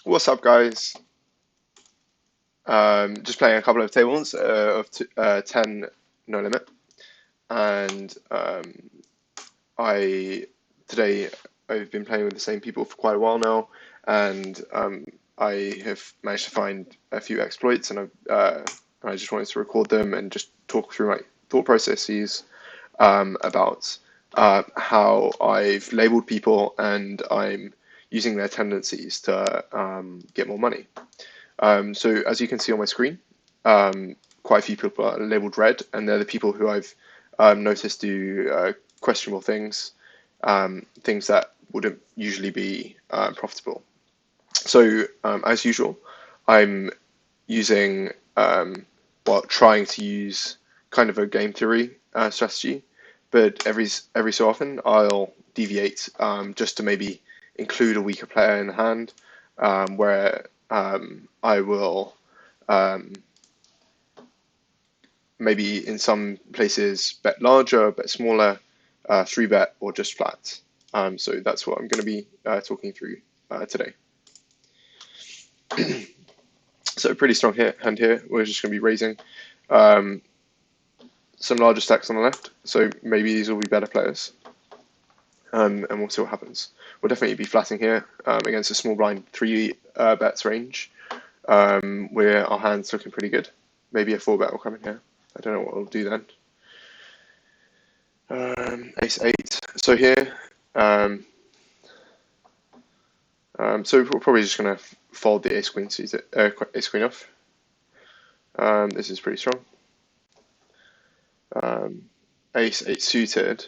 What's up, guys? Just playing a couple of tables of 10 no limit, and I today I've been playing with the same people for quite a while now, and I have managed to find a few exploits, and I just wanted to record them and just talk through my thought processes about how I've labeled people and I'm using their tendencies to get more money. So as you can see on my screen, quite a few people are labeled red, and they're the people who I've noticed do questionable things, things that wouldn't usually be profitable. So as usual, I'm using, trying to use kind of a game theory strategy, but every so often I'll deviate just to maybe include a weaker player in the hand, where I will maybe in some places bet larger, bet smaller, three bet, or just flat. So that's what I'm going to be talking through today. So pretty strong hand here. We're just going to be raising some larger stacks on the left. So maybe these will be better players. And we'll see what happens. We'll definitely be flatting here against a small blind 3 bets range, where our hand's looking pretty good. Maybe a 4 bet will come in here. I don't know what we'll do then. Ace 8. So here, so we're probably just going to fold the ace queen ace queen off. This is pretty strong. Ace 8 suited.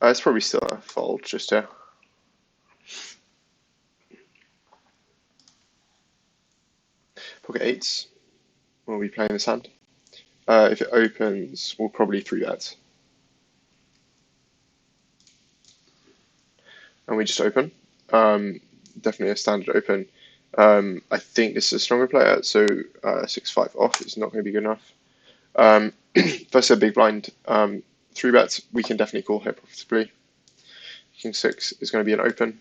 It's probably still a fold just here. Pocket 8s. We'll be playing this hand. If it opens, we'll probably 3 bet. And we just open. Definitely a standard open. I think this is a stronger player, so 6-5 off is not going to be good enough. Versus a big blind, 3 bets, we can definitely call here profitably. King 6 is going to be an open.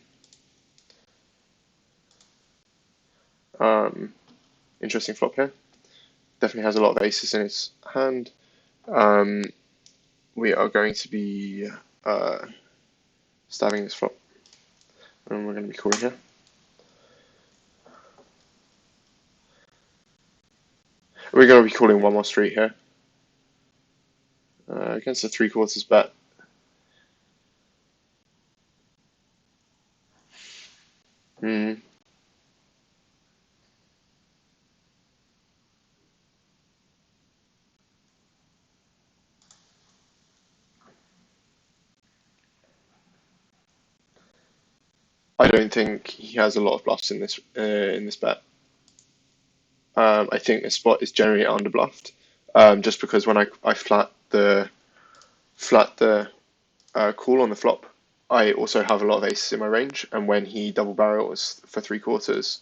Interesting flop here. Definitely has a lot of aces in his hand. We are going to be stabbing this flop, and we're going to be calling here. We're going to be calling one more street here against a 3/4 bet. I don't think he has a lot of bluffs in this bet. I think this spot is generally underbluffed, just because when I flat the call on the flop, I also have a lot of aces in my range, and when he double barrels for 3/4,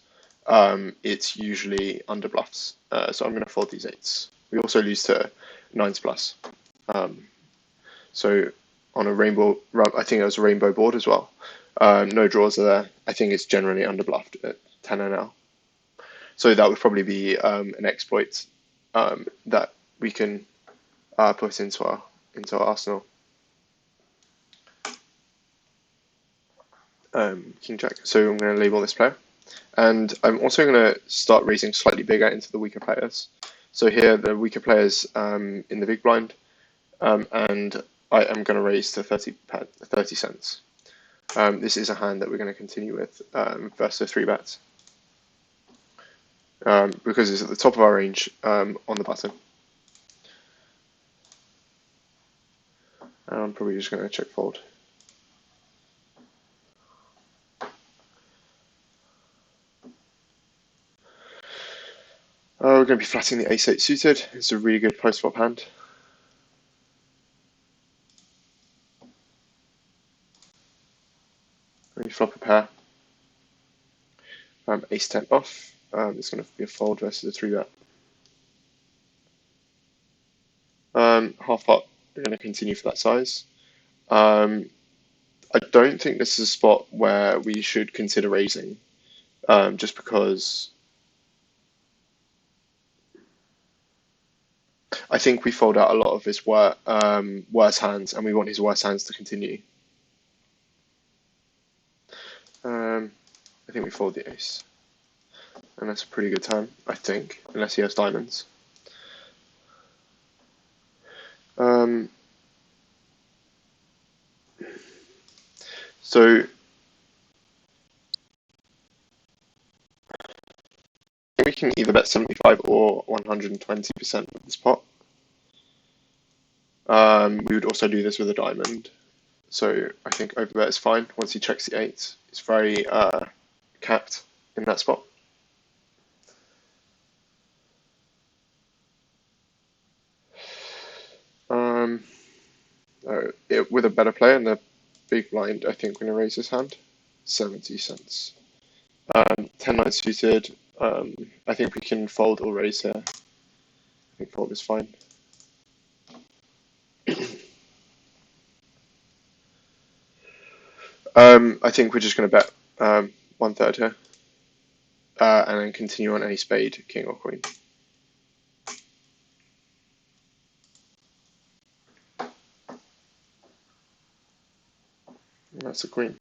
it's usually underbluffs. So I'm going to fold these 8s. We also lose to 9s plus. So on a rainbow, I think it was a rainbow board as well. No draws are there. I think it's generally underbluffed at 10 NL. So that would probably be an exploit that we can put into our arsenal. King Jack. So I'm going to label this player, and I'm also going to start raising slightly bigger into the weaker players. So here the weaker players in the big blind, and I am going to raise to 30 cents. This is a hand that we're going to continue with versus 3 bets. Because it's at the top of our range on the button. I'm probably just going to check fold. We're going to be flatting the ace 8 suited. It's a really good post flop hand. We flop a pair. Ace 10 off. It's going to be a fold versus a 3 bet. Half pot, we're going to continue for that size. I don't think this is a spot where we should consider raising. just because I think we fold out a lot of his worse hands, and we want his worse hands to continue. I think we fold the ace, and that's a pretty good time, I think, unless he has diamonds. So we can either bet 75 or 120% of this pot. We would also do this with a diamond. So I think overbet is fine. Once he checks the eight, it's very capped in that spot. With a better player in the big blind, I think we're going to raise his hand. 70 cents. 10-9 suited. I think we can fold or raise here. I think fold is fine. I think we're just going to bet 1/3 here. And then continue on any spade, king or queen. And that's a queen.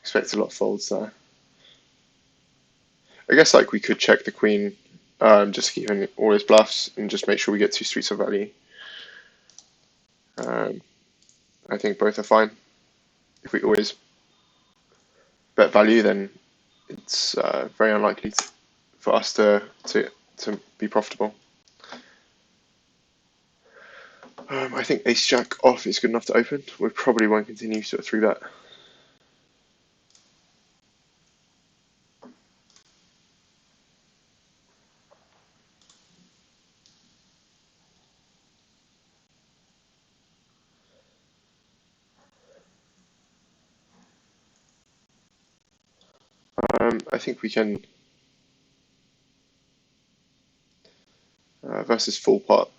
Expect a lot of folds there. I guess like we could check the queen, just keep in all his bluffs and just make sure we get 2 streets of value. I think both are fine. If we always bet value, then it's very unlikely for us to be profitable. I think ace jack off is good enough to open. We probably won't continue to 3-bet. I think we can versus full pot.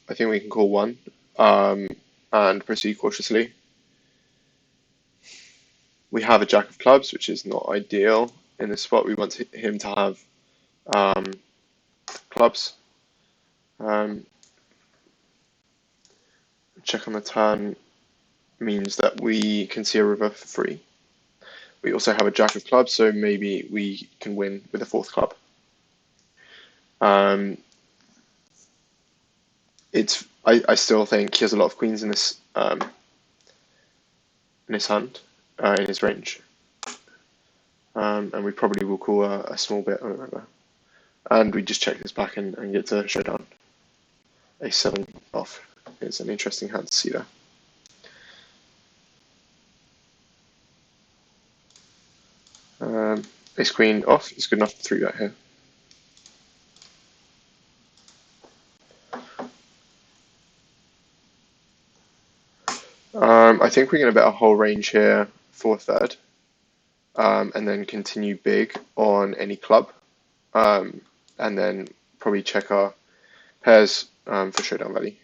I think we can call one and proceed cautiously. We have a jack of clubs, which is not ideal in this spot. We want him to have clubs. Check on the turn means that we can see a river for free. We also have a jack of clubs, so maybe we can win with a 4th club. I still think he has a lot of queens in this hand, in his range. And we probably will call a small bit or whatever. And we just check this back and get to showdown. A7 off is an interesting hand to see there. Ace queen off is good enough to 3-bet here. I think we're going to bet a whole range here for 3rd, and then continue big on any club, and then probably check our pairs for showdown value.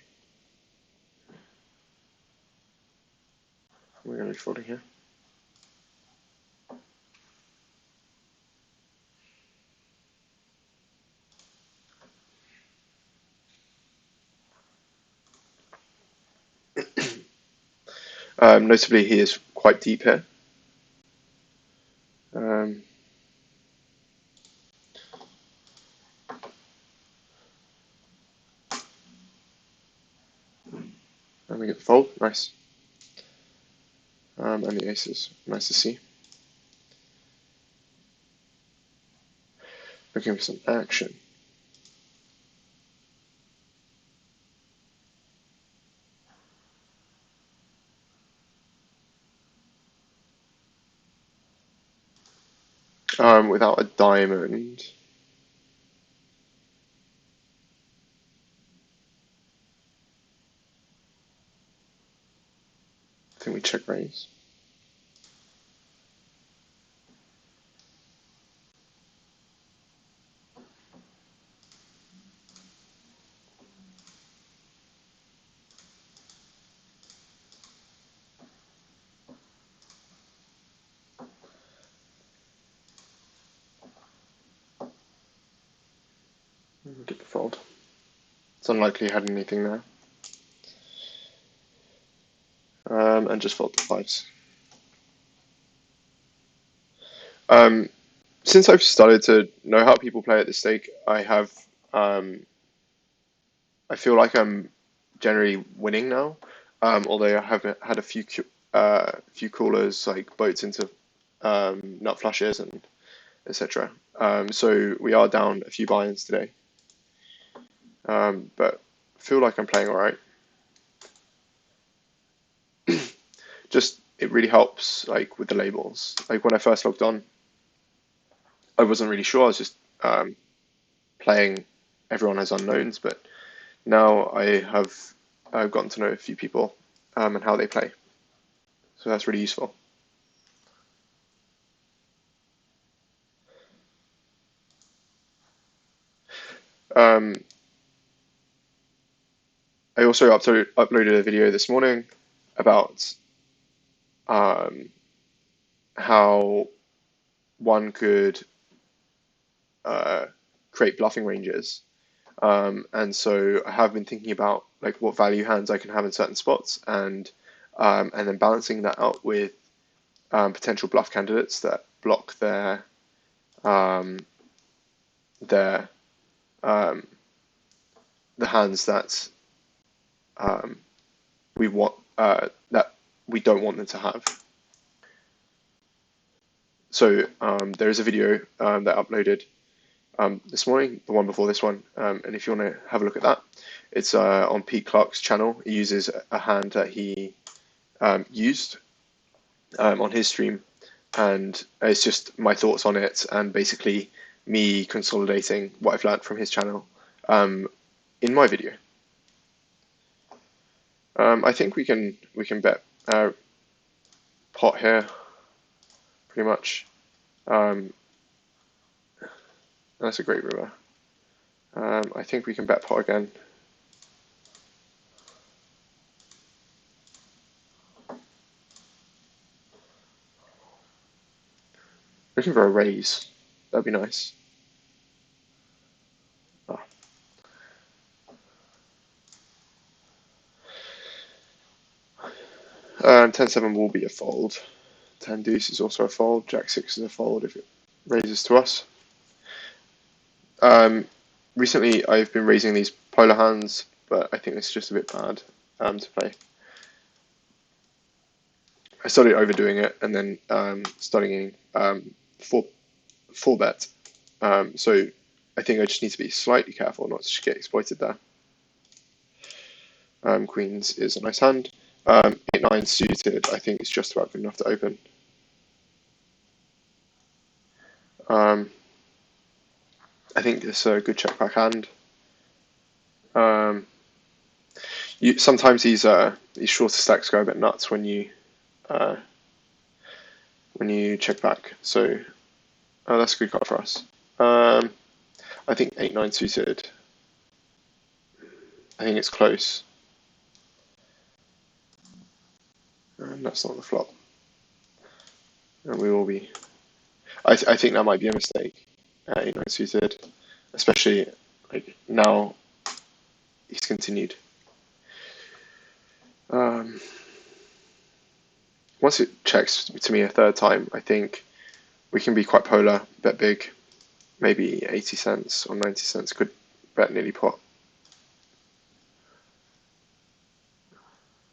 We're going to be folding here. Notably, he is quite deep here. And we get the fold, nice. And the aces, nice to see. Looking for some action. Without a diamond. I think we check raise. Keep it fold. It's unlikely he had anything there. And just fold the fives. Since I've started to know how people play at this stake, I feel like I'm generally winning now. Although I have had a few callers like boats into nut flushes and etc. So we are down a few buy-ins today, but I feel like I'm playing all right. Just it really helps like with the labels. Like when I first logged on, I wasn't really sure. I was just playing everyone as unknowns, but now I have gotten to know a few people and how they play. So that's really useful. Um, I also uploaded a video this morning about how one could create bluffing ranges. And so I have been thinking about like what value hands I can have in certain spots, and then balancing that out with potential bluff candidates that block um, their the hands that we want that we don't want them to have. So there is a video that I uploaded this morning, the one before this one, and if you want to have a look at that, it's on Pete Clark's channel. He uses a hand that he used on his stream, and it's just my thoughts on it, and basically me consolidating what I've learned from his channel in my video. I think we can bet pot here, pretty much. That's a great river. I think we can bet pot again. Looking for a raise. That'd be nice. Oh. 10-7 will be a fold. 10 deuce is also a fold. Jack 6 is a fold if it raises to us. Recently, I've been raising these polar hands, but I think it's just a bit bad to play. I started overdoing it and then starting four bet. So I think I just need to be slightly careful not to get exploited there. Queens is a nice hand. 8-9 suited, I think it's just about good enough to open. I think it's a good check back hand. Sometimes these shorter stacks go a bit nuts when you check back. So that's a good card for us. I think 8-9 suited. I think it's close. And that's not the flop. And we will be. I think that might be a mistake. 8-9 suited, especially like now he's continued. Once it checks to me a third time, I think we can be quite polar, bet big, maybe 80 cents or 90 cents, could bet nearly pot.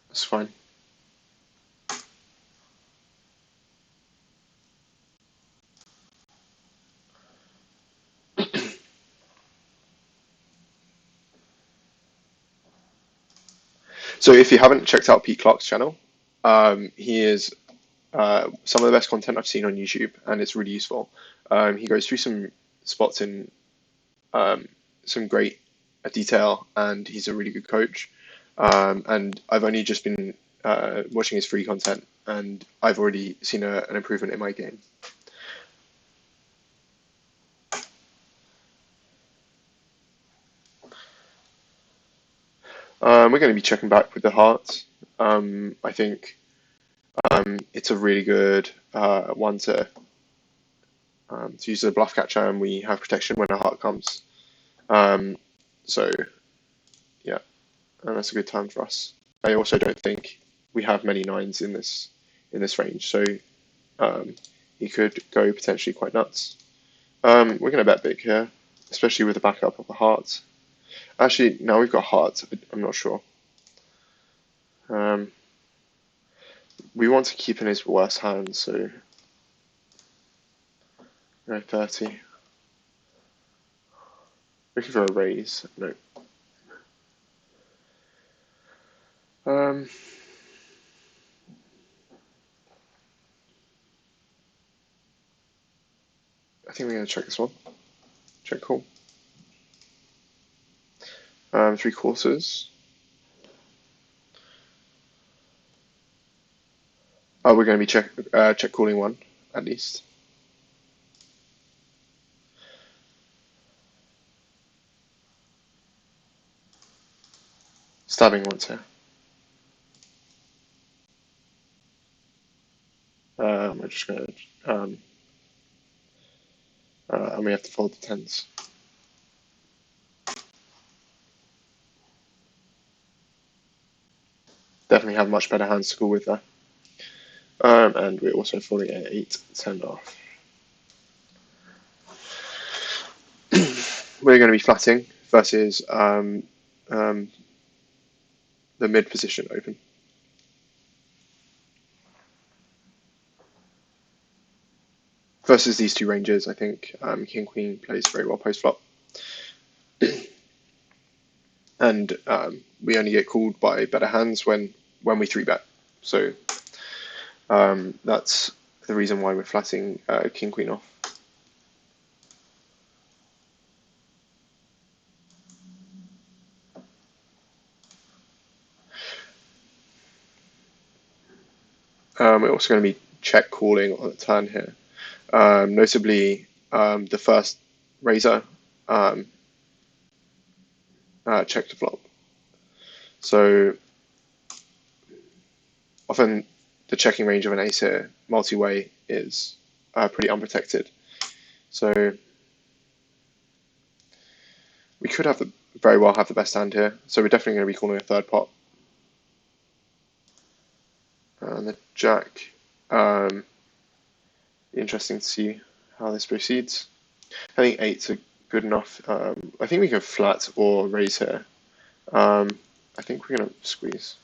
That's fine. So if you haven't checked out Pete Clark's channel, he is some of the best content I've seen on YouTube, and it's really useful. He goes through some spots in some great detail, and he's a really good coach. And I've only just been watching his free content, and I've already seen an improvement in my game. We're going to be checking back with the heart. I think it's a really good one to use the bluff catcher, and we have protection when our heart comes. So yeah, and that's a good time for us. I also don't think we have many nines in this range, so he could go potentially quite nuts. We're going to bet big here, especially with the backup of the heart. Actually, now we've got heart. I'm not sure. Um, we want to keep in his worst hand, so 30. Looking for a raise. No. Um, I think we're going to check this one. Check call. 3/4. Oh, we're going to be check calling one at least. Stabbing once here. We're just going to and we have to fold the tens. Definitely have much better hands to go with there. And we're also folding an 8, 10 off. We're going to be flatting versus the mid position open. Versus these two ranges, I think King Queen plays very well post flop. And we only get called by better hands when we 3-bet. So that's the reason why we're flatting King Queen off. We're also going to be check calling on the turn here. Notably, the first raiser check to flop. So often the checking range of an ace here, multi-way, is pretty unprotected. So we could have very well have the best hand here. So we're definitely going to be calling a third pot. And the jack. Interesting to see how this proceeds. I think 8's are good enough. I think we go flat or raise here. I think we're going to squeeze.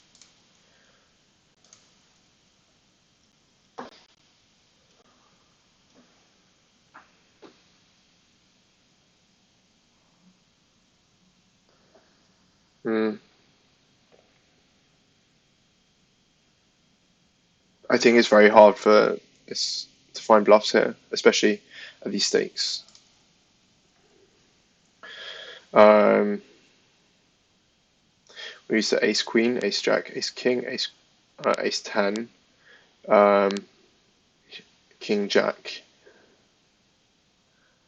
I think it's very hard for this to find bluffs here, especially at these stakes. We use the ace queen, ace jack, ace king, ace 10, king jack.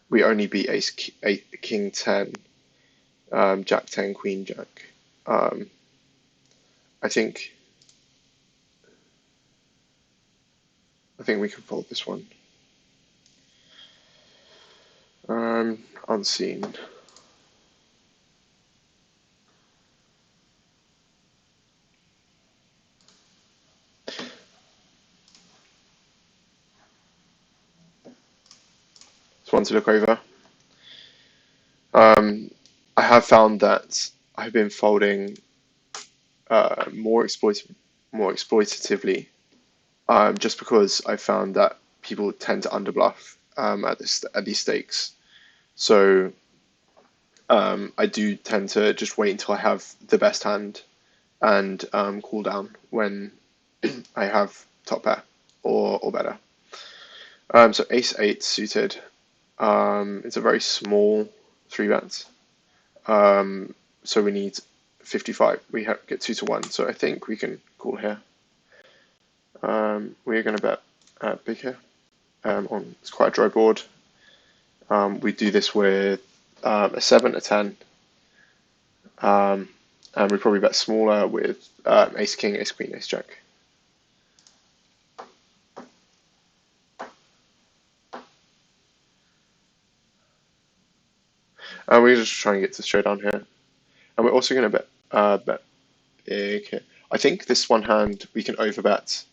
We only beat king 10, jack 10, queen jack. I think we can fold this one. Unseen. It's one to look over. I have found that I've been folding more exploitatively, just because I found that people tend to underbluff at these stakes. So I do tend to just wait until I have the best hand and cool down when I have top pair or better. So ace 8 suited. It's a very small 3-bet. So we need 55. We get 2 to 1. So I think we can call here. We're going to bet big here. It's quite a dry board. We do this with a 7, a 10. And we probably bet smaller with ace king, ace queen, ace jack. And we're just trying to get to showdown here. And we're also going to bet big here. I think this one hand we can overbet.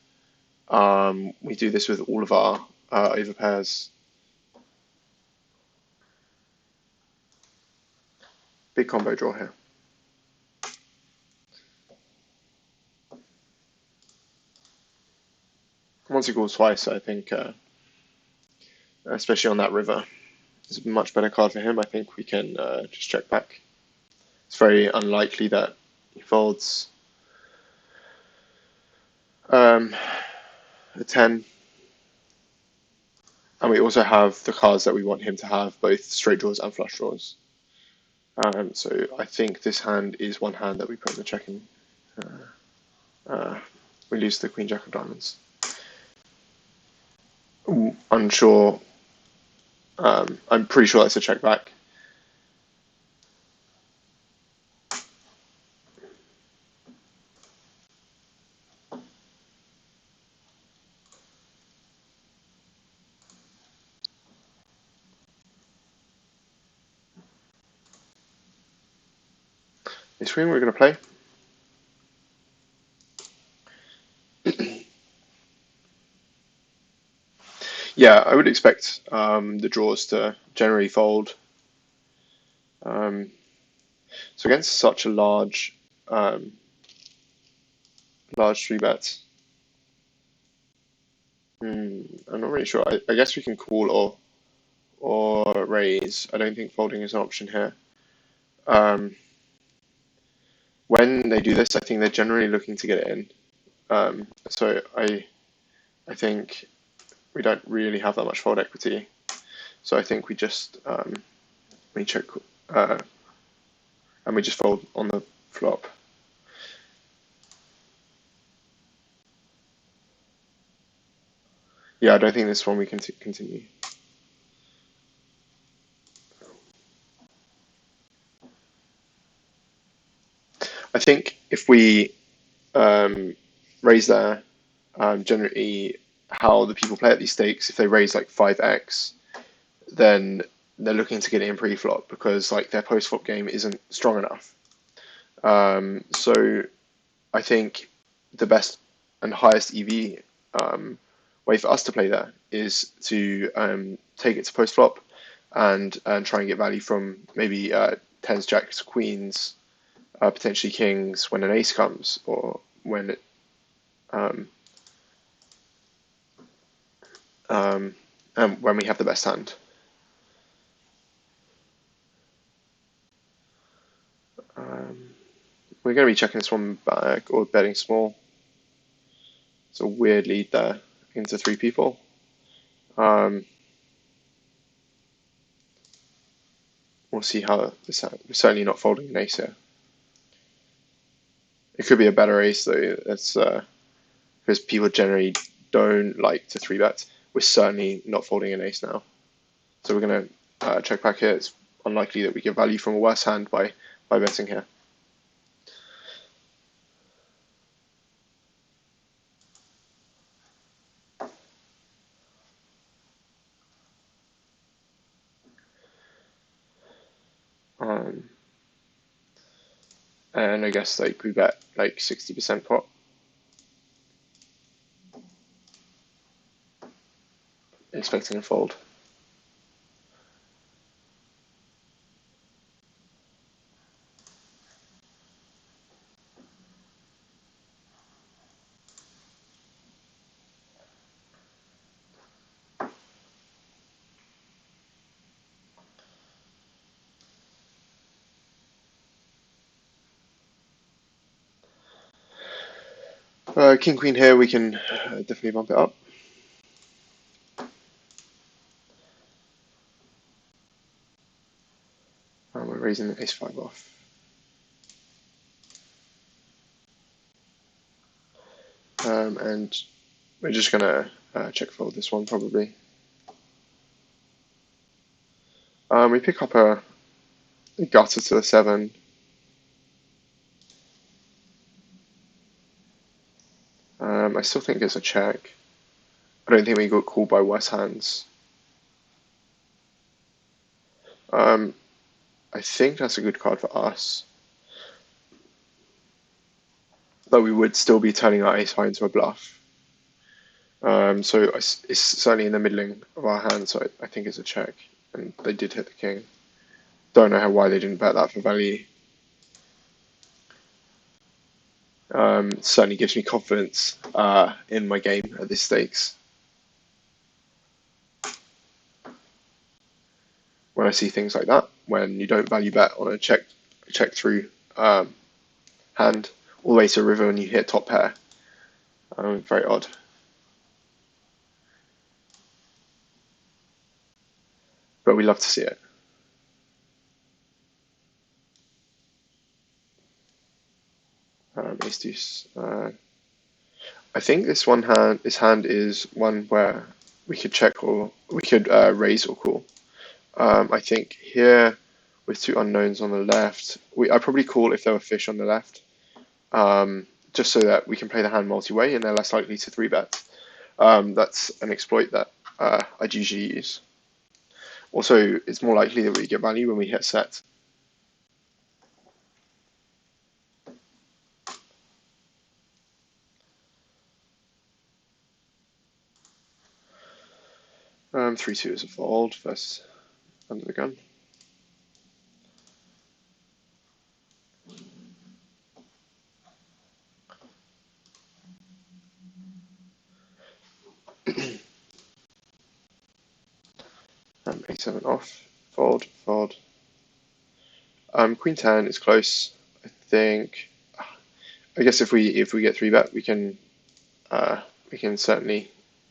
We do this with all of our overpairs. Big combo draw here. Once he calls twice, I think, especially on that river, it's a much better card for him. I think we can just check back. It's very unlikely that he folds a 10. And we also have the cards that we want him to have, both straight draws and flush draws. So I think this hand is one hand that we put in the checking. We lose the Queen Jack of Diamonds. Ooh, unsure. I'm pretty sure that's a check back. This wing we're going to play. Yeah, I would expect the draws to generally fold. So against such a large three bets, I'm not really sure. I guess we can call or raise. I don't think folding is an option here. When they do this, I think they're generally looking to get it in. So I think we don't really have that much fold equity. So I think we just we check and we just fold on the flop. Yeah, I don't think this one we can continue. I think if we raise there, generally how the people play at these stakes, if they raise like 5x, then they're looking to get it in pre-flop because like their post-flop game isn't strong enough. So I think the best and highest EV way for us to play there is to take it to post-flop and try and get value from maybe tens, jacks, queens, potentially kings when an ace comes or when it, and when we have the best hand. We're going to be checking this one back or betting small. It's a weird lead there into 3 people. We'll see how this. We're certainly not folding an ace here. It could be a better ace though. That's because people generally don't like to 3-bet. We're certainly not folding an ace now. So we're going to check back here. It's unlikely that we get value from a worse hand by betting here. And I guess like we bet like 60% pot. Expecting a fold. King Queen here, we can definitely bump it up. We're raising the ace 5 off. And we're just gonna check fold this one probably. We pick up a gutter to the 7. I still think it's a check. I don't think we got called by worse hands. I think that's a good card for us. but we would still be turning our ace high into a bluff. So it's certainly in the middling of our hand, so I think it's a check. And they did hit the king. Don't know why they didn't bet that for value. Certainly gives me confidence in my game at this stakes. When I see things like that, when you don't value bet on a check through hand all the way to river and you hit top pair, very odd. But we love to see it. Ace deuce. I think this hand is one where we could check or we could raise or call. I think here with two unknowns on the left, I'd probably call if there were fish on the left, just so that we can play the hand multi-way and they're less likely to 3-bet. That's an exploit that I'd usually use. Also, it's more likely that we get value when we hit set. Um, 3-2 is a fold versus under the gun. A7 off, fold, fold. Queen 10 is close. I think. I guess if we get 3-bet, we can certainly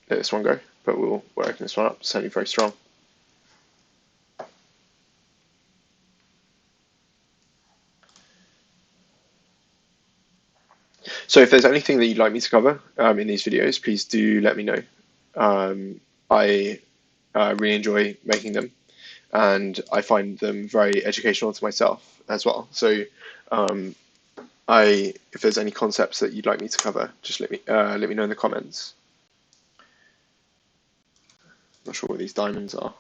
let this one go. But we'll open this one up. Certainly very strong. So if there's anything that you'd like me to cover in these videos, please do let me know. I really enjoy making them, and I find them very educational to myself as well. So if there's any concepts that you'd like me to cover, just let me know in the comments. Not sure what these diamonds are.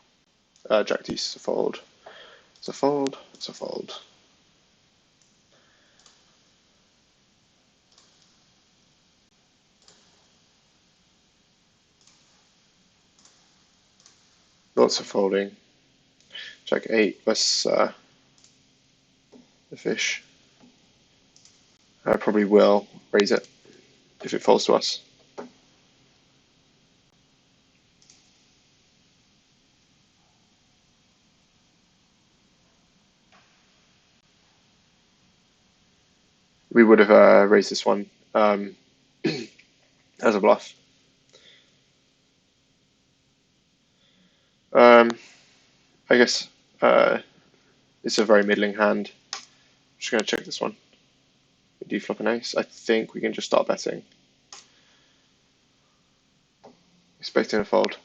Jack deuce is a fold. It's a fold. It's a fold. Lots of folding. Jack 8 plus the fish. I probably will raise it if it falls to us. We would have raised this one as a bluff. I guess it's a very middling hand. I'm just going to check this one. We do flop an ace. I think we can just start betting. Expecting a fold.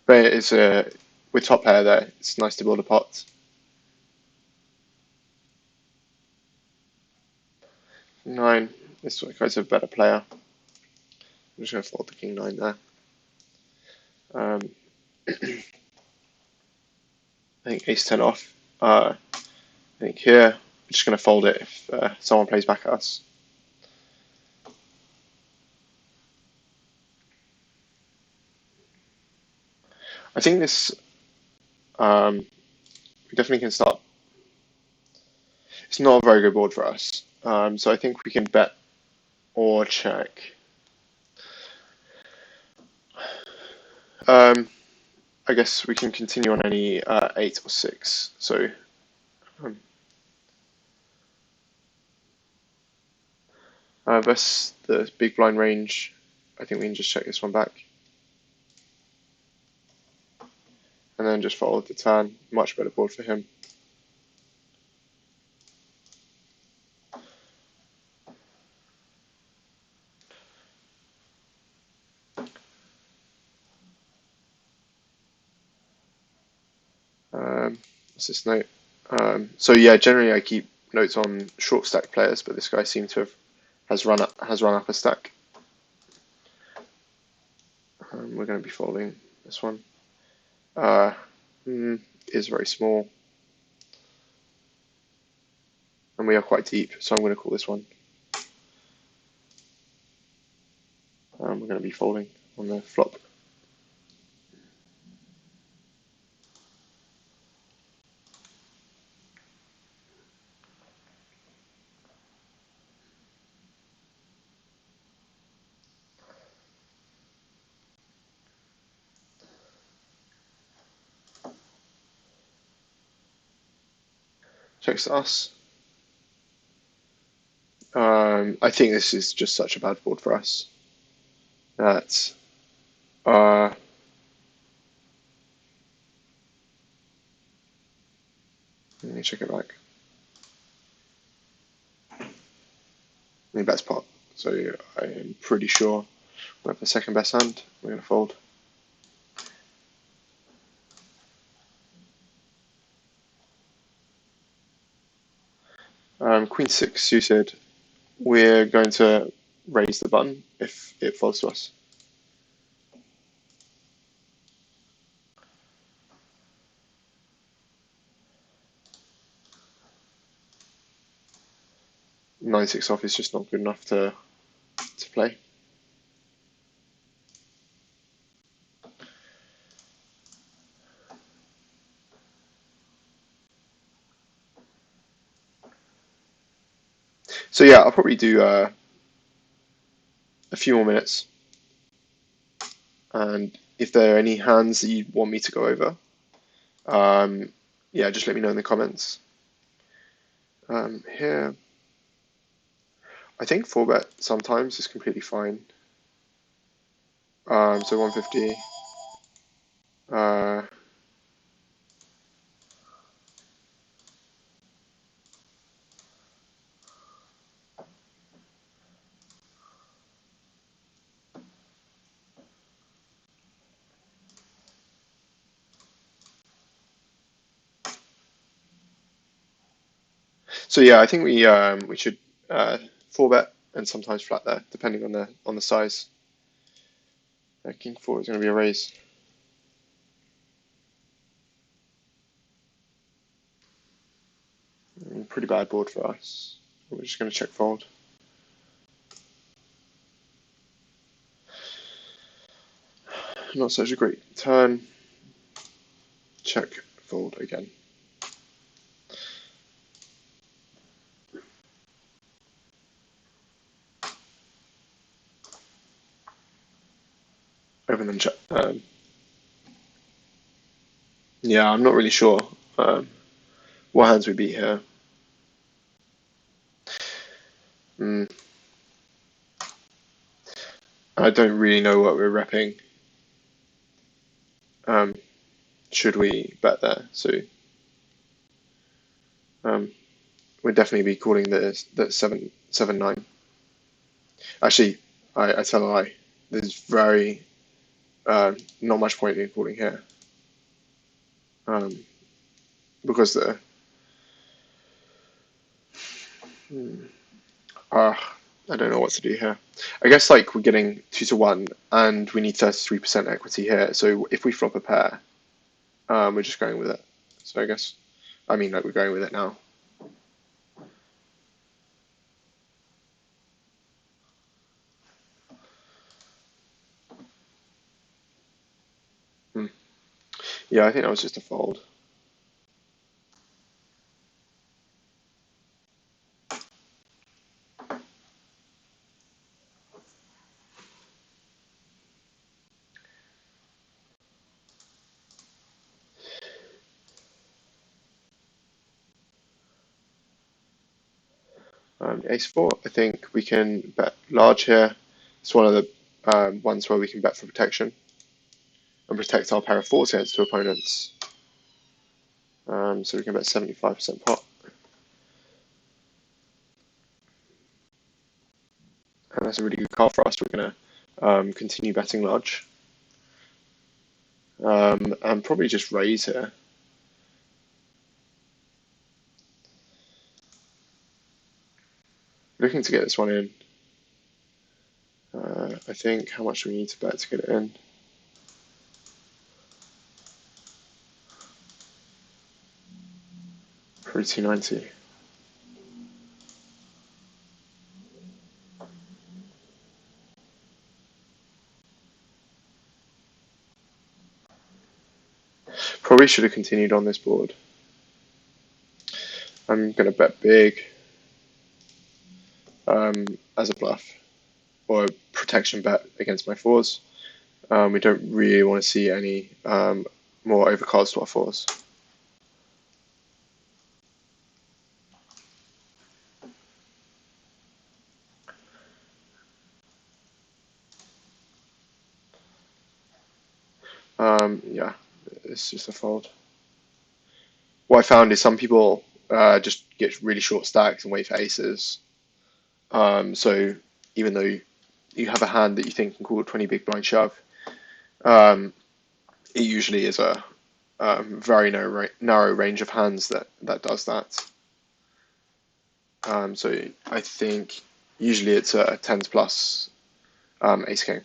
But it's with top pair there, it's nice to build a pot. Nine. This guy's a better player. I'm just going to fold the king 9 there. I think ace 10 off. I think here, I'm just going to fold it if someone plays back at us. I think this, we definitely can start. It's not a very good board for us. So I think we can bet or check. I guess we can continue on any 8 or 6. So versus the big blind range, I think we can just check this one back. And then just follow the turn. Much better board for him. What's this note? So yeah, generally I keep notes on short stack players, but this guy seems to has run up a stack. we're going to be folding this one. Is very small. And we are quite deep, so I'm going to call this one. We're going to be folding on the flop. Checks us. I think this is just such a bad board for us that let me check it back. The best pot, so I am pretty sure we have the second best hand. We're going to fold. Queen 6 suited. We're going to raise the button if it folds to us. Nine 6 off is just not good enough to play. So yeah, I'll probably do a few more minutes, and if there are any hands that you want me to go over, yeah, just let me know in the comments. Here, I think 4-bet sometimes is completely fine. So 150. So yeah, I think we should 4-bet and sometimes flat there, depending on the size. King 4 is going to be a raise. Pretty bad board for us. We're just going to check fold. Not such a great turn. Check fold again. Open and check. Yeah, I'm not really sure what hands we beat here. I don't really know what we're repping. Should we bet there? So we'd definitely be calling the 7-9. Actually, I tell a lie. There's very not much point in calling here because the I don't know what to do here. I guess like we're getting 2-1 and we need 33% equity here. So if we flop a pair, we're just going with it. So I guess, I mean, like we're going with it now. Yeah, I think that was just a fold. Ace-4, I think we can bet large here. It's one of the ones where we can bet for protection and protect our pair of 4s against two opponents. So we can bet 75% pot. And that's a really good card for us. We're going to continue betting large. And probably just raise here. Looking to get this one in. I think how much do we need to bet to get it in? Through T90. Probably should have continued on this board. I'm going to bet big as a bluff or a protection bet against my fours. We don't really want to see any more overcards to our fours. Yeah, it's just a fold. What I found is some people just get really short stacks and wait for aces. So even though you have a hand that you think can call 20 big blind shove, it usually is a very narrow range of hands that does that. So I think usually it's a tens plus ace king.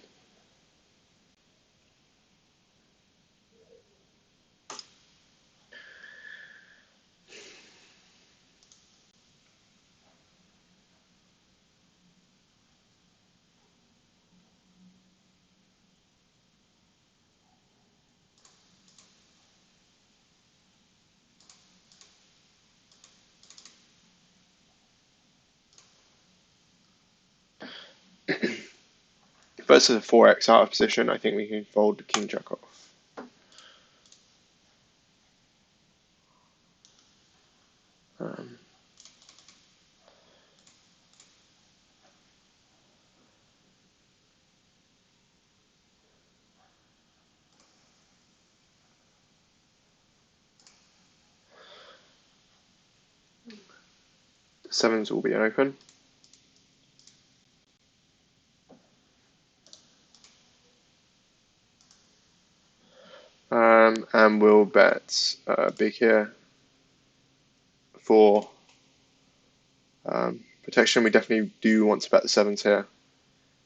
Versus a 4x out of position, I think we can fold the king jack off. Sevens will be open. And we'll bet big here for protection. We definitely do want to bet the sevens here,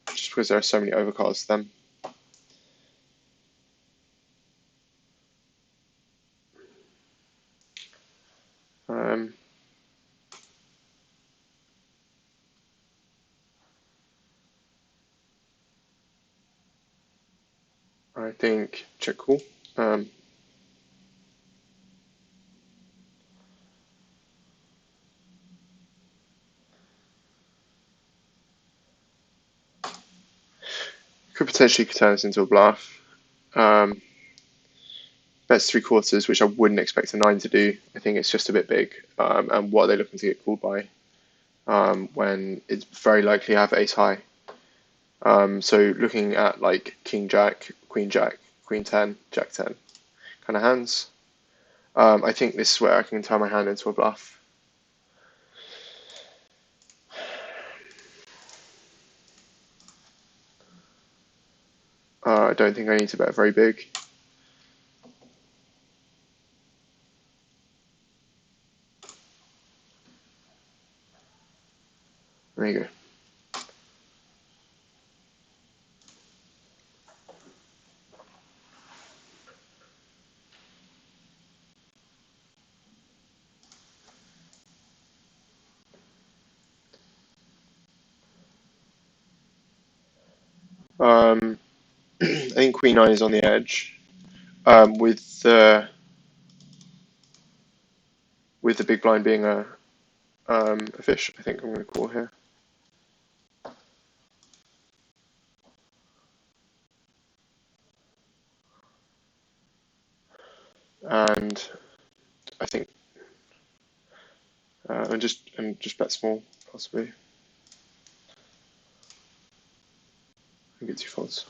just because there are so many overcards to them. I think check call. Could potentially turn this into a bluff. Bets 3/4, which I wouldn't expect a 9 to do. I think it's just a bit big. And what are they looking to get called by? When it's very likely to have ace high. So looking at like king jack, queen 10, jack 10 kind of hands. I think this is where I can turn my hand into a bluff. I don't think I need to bet very big. There you go. I think queen 9 is on the edge. With the big blind being a fish, I think I'm going to call here. And I think and just bet small possibly. And get 2 folds.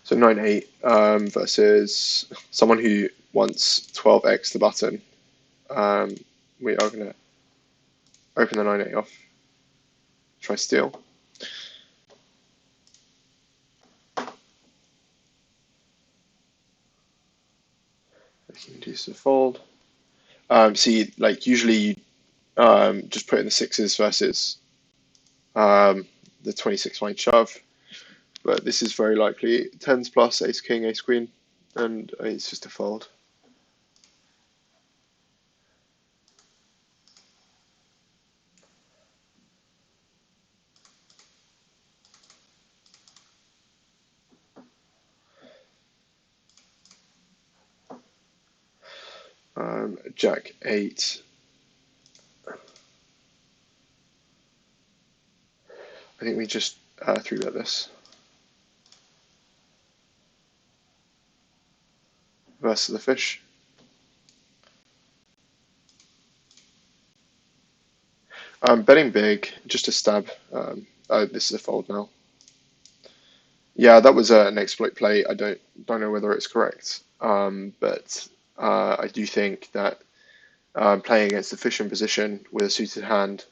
So 9-8 versus someone who wants 12x the button. We are going to open the 9-8 off. Try steal. I can do some fold. See, like usually you just put in the sixes versus um, the 26 line shove, but this is very likely tens plus ace king, ace queen, and it's just a fold. Jack eight. I think we just three bet this versus the fish. Betting big, just a stab. This is a fold now. Yeah, that was an exploit play. I don't know whether it's correct, but I do think that playing against the fish in position with a suited hand,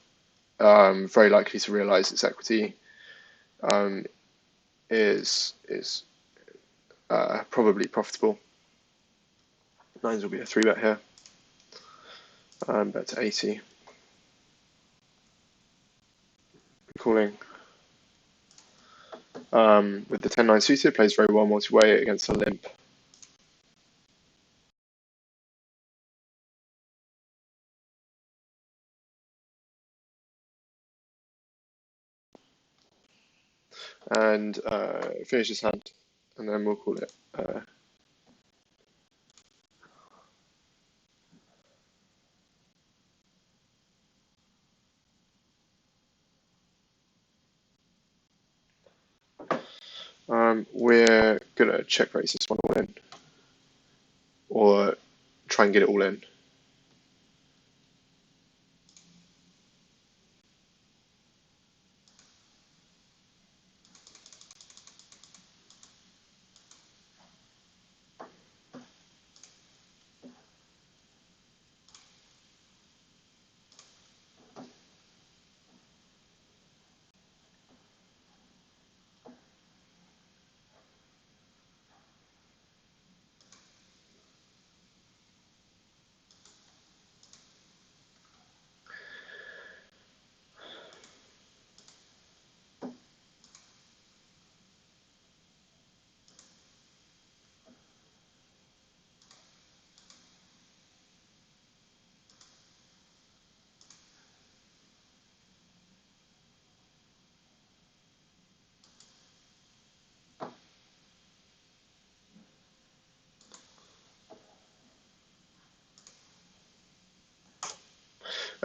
very likely to realize its equity, um, is probably profitable. Nines will be a three bet here. Bet to 80. Calling. With the 10-9 suited, plays very well multi-way against a limp. And finish his hand, and then we'll call it. We're gonna check raise this one all in, or try and get it all in.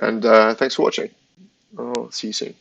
And thanks for watching. I'll see you soon.